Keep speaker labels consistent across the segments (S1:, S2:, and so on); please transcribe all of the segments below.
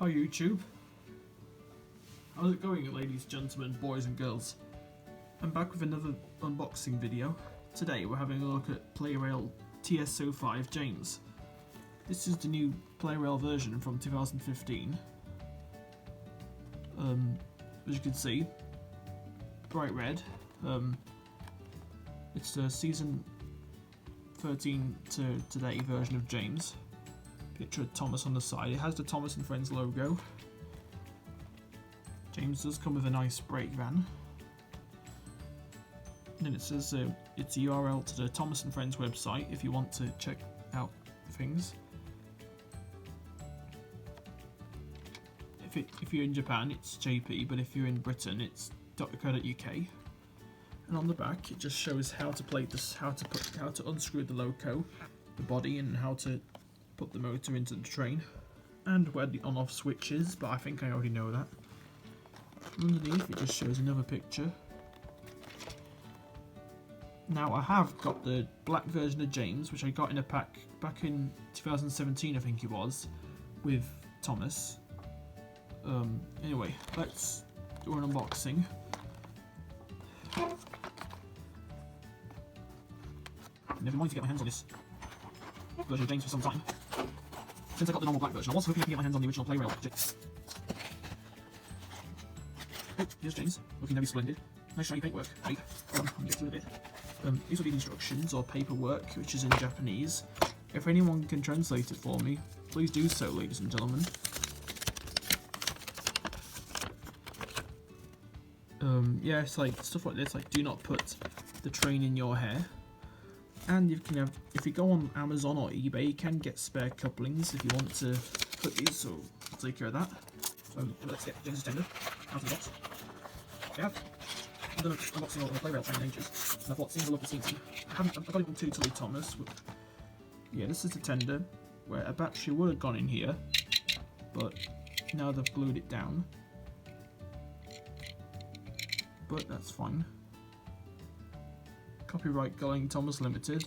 S1: Hi YouTube. How's it going, ladies, gentlemen, boys and girls? I'm back with another unboxing video. Today we're having a look at Plarail TS-05 James. This is the new Plarail version from 2015. As you can see, bright red. It's the season 13 to today version of James. Picture of Thomas on the side. It has the Thomas and Friends logo. James does come with a nice brake van. And then it says it's a URL to the Thomas and Friends website if you want to check out things. If you're in Japan, it's JP, but if you're in Britain, it's .co.uk. And on the back, it just shows how to plate this, how to unscrew the loco, the body, and how to put the motor into the train, and where the on-off switch is. But I think I already know that. Underneath, it just shows another picture. Now I have got the black version of James, which I got in a pack back in 2017, I think it was, with Thomas. Anyway, let's do an unboxing. I've been wanting to get my hands on this version of James for some time. Since I got the normal black version, I was hoping to get my hands on the original Plarail. Oh, here's James, looking very splendid. Nice shiny paintwork. Right, I'll get through a bit. These will be the instructions or paperwork, which is in Japanese. If anyone can translate it for me, please do so, ladies and gentlemen. Yeah, it's like stuff like this, like do not put the train in your hair. And you can have, if you go on Amazon or eBay, you can get spare couplings if you want to put these, so I'll take care of that. So let's get James' tender out of the box. Yeah, I've done an unboxing of the Plarail train in ages, and I thought seeing the local season. I got it from Tully Thomas. Yeah, this is the tender, where a battery would have gone in here, but now they've glued it down. But that's fine. Copyright Going Thomas Limited.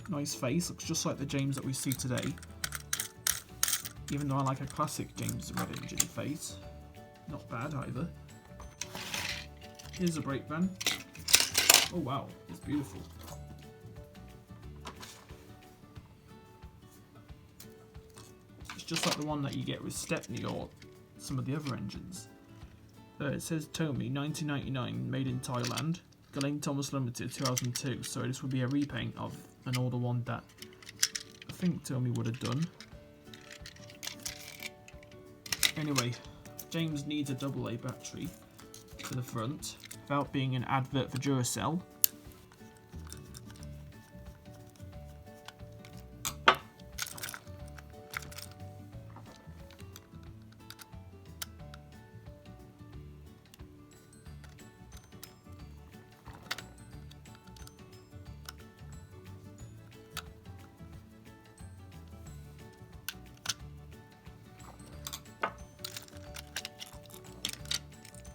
S1: Nice face, looks just like the James that we see today. Even though I like a classic James red engine face. Not bad either. Here's a brake van. Oh wow, it's beautiful. It's just like the one that you get with Stepney or some of the other engines. It says Tomy, 1999, made in Thailand. Going Thomas Limited, 2002. So this would be a repaint of an older one that I think Tomy would have done. Anyway, James needs a AA battery for the front, without being an advert for Duracell.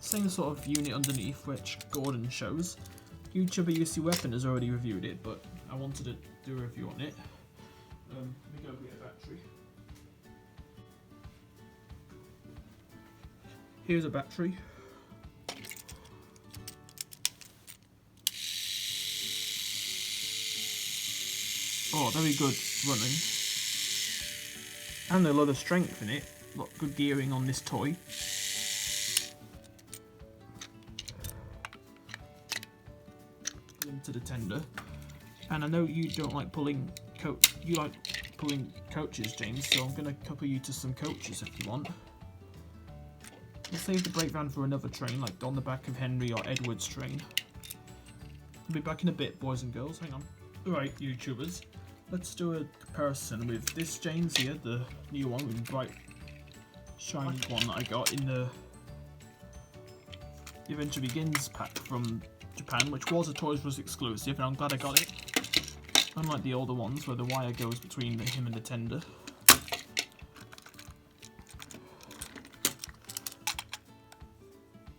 S1: Same sort of unit underneath, which Gordon shows. YouTuber UC Weapon has already reviewed it, but I wanted to do a review on it. Let me go get a battery. Here's a battery. Oh, very good running. And a lot of strength in it. Good gearing on this toy. Into the tender, and I know you don't like pulling you like pulling coaches, James, so I'm gonna couple you to some coaches if you want. We'll save the brake van for another train, like on the back of Henry or Edward's train. I'll be back in a bit, boys and girls. Hang on. Alright, YouTubers, let's do a comparison with this James here, the new one with bright shiny one that I got in the Adventure Begins pack from Japan, which was a Toys R Us exclusive, and I'm glad I got it. Unlike the older ones where the wire goes between him and the tender.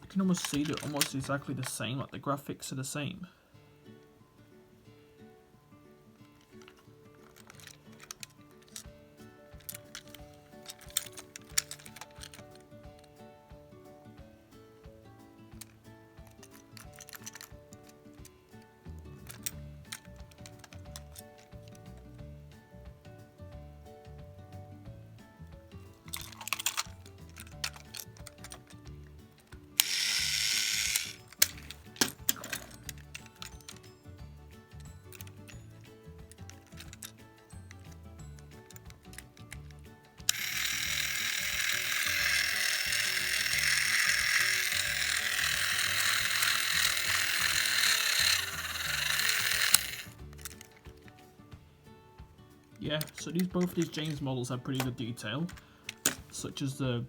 S1: You can almost see they're almost exactly the same, like the graphics are the same. yeah, so both these James models have pretty good detail, such as the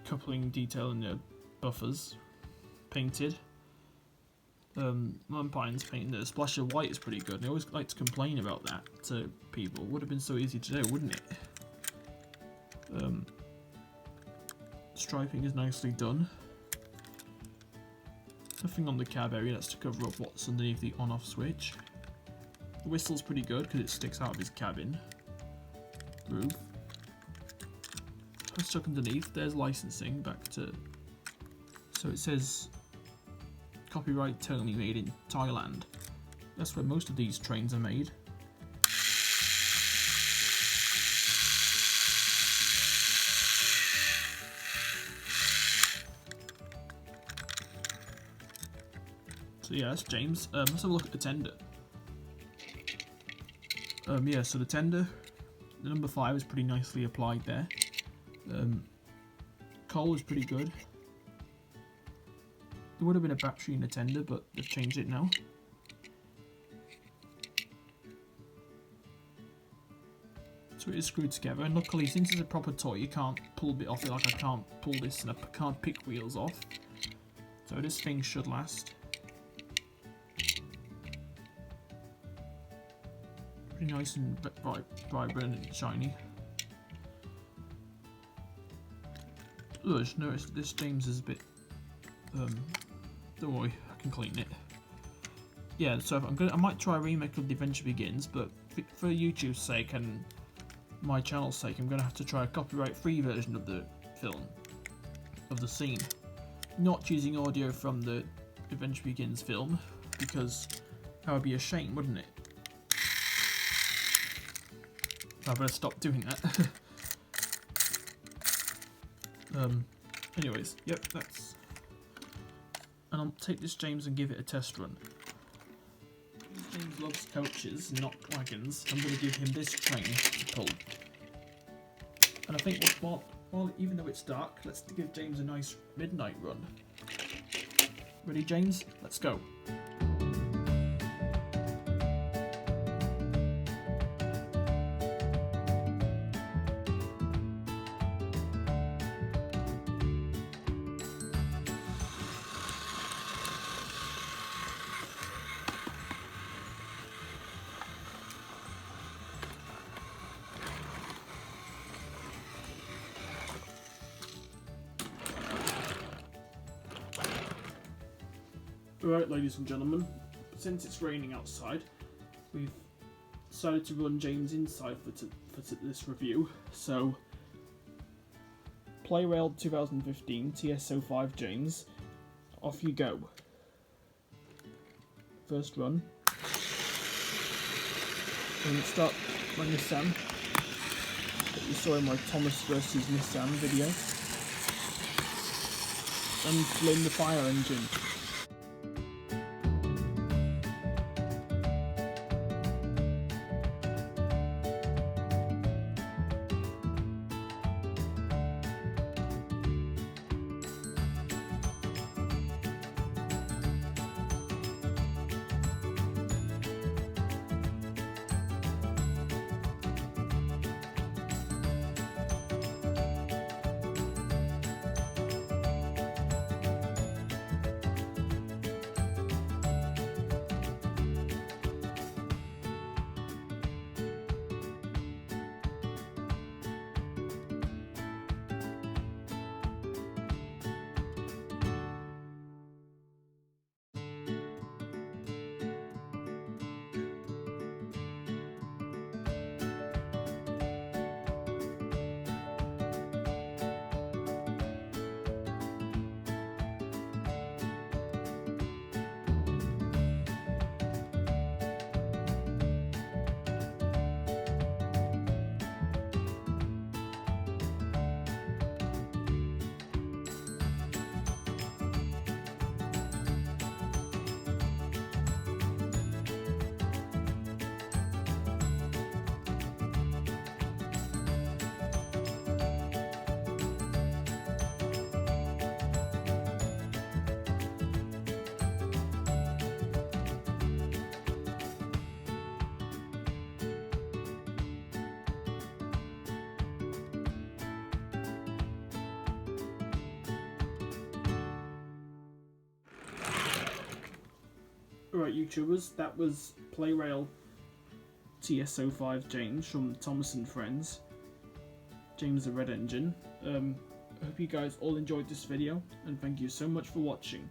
S1: coupling detail and the buffers painted. Lampine's painting the splash of white is pretty good, and I always like to complain about that to people. Would have been so easy to do, wouldn't it? Striping is nicely done. Nothing on the cab area, that's to cover up what's underneath the on-off switch. The whistle's pretty good because it sticks out of his cabin roof. Stuck underneath, there's licensing back to, so it says copyright Tomy, made in Thailand. That's where most of these trains are made. So yeah, that's James. Let's have a look at the tender. Yeah, so the tender, the number 5 is pretty nicely applied there. Coal is pretty good. There would have been a battery in the tender, but they've changed it now. So it is screwed together, and luckily since it's a proper toy you can't pull a bit off it, like I can't pull this and I can't pick wheels off. So this thing should last. Pretty nice and vibrant and shiny. Oh, I just noticed this James is a bit. Don't worry, I can clean it. Yeah, so I might try a remake of The Adventure Begins, but for YouTube's sake and my channel's sake, I'm gonna have to try a copyright-free version of the film, of the scene, not using audio from the Adventure Begins film, because that would be a shame, wouldn't it? I better stop doing that. Anyways, yep, that's. And I'll take this James and give it a test run. James loves coaches, not wagons. I'm going to give him this train to pull. And I think, well, even though it's dark, let's give James a nice midnight run. Ready, James? Let's go. Alright, ladies and gentlemen, since it's raining outside, we've decided to run James inside for this review. So, Plarail 2015 TS-05 James, off you go. First run. I'm going to start my Nissan that you saw in my Thomas versus Nissan video, and flame the fire engine. Alright, YouTubers, that was Plarail TS-05 James from Thomas and Friends. James the Red Engine. I hope you guys all enjoyed this video, and thank you so much for watching.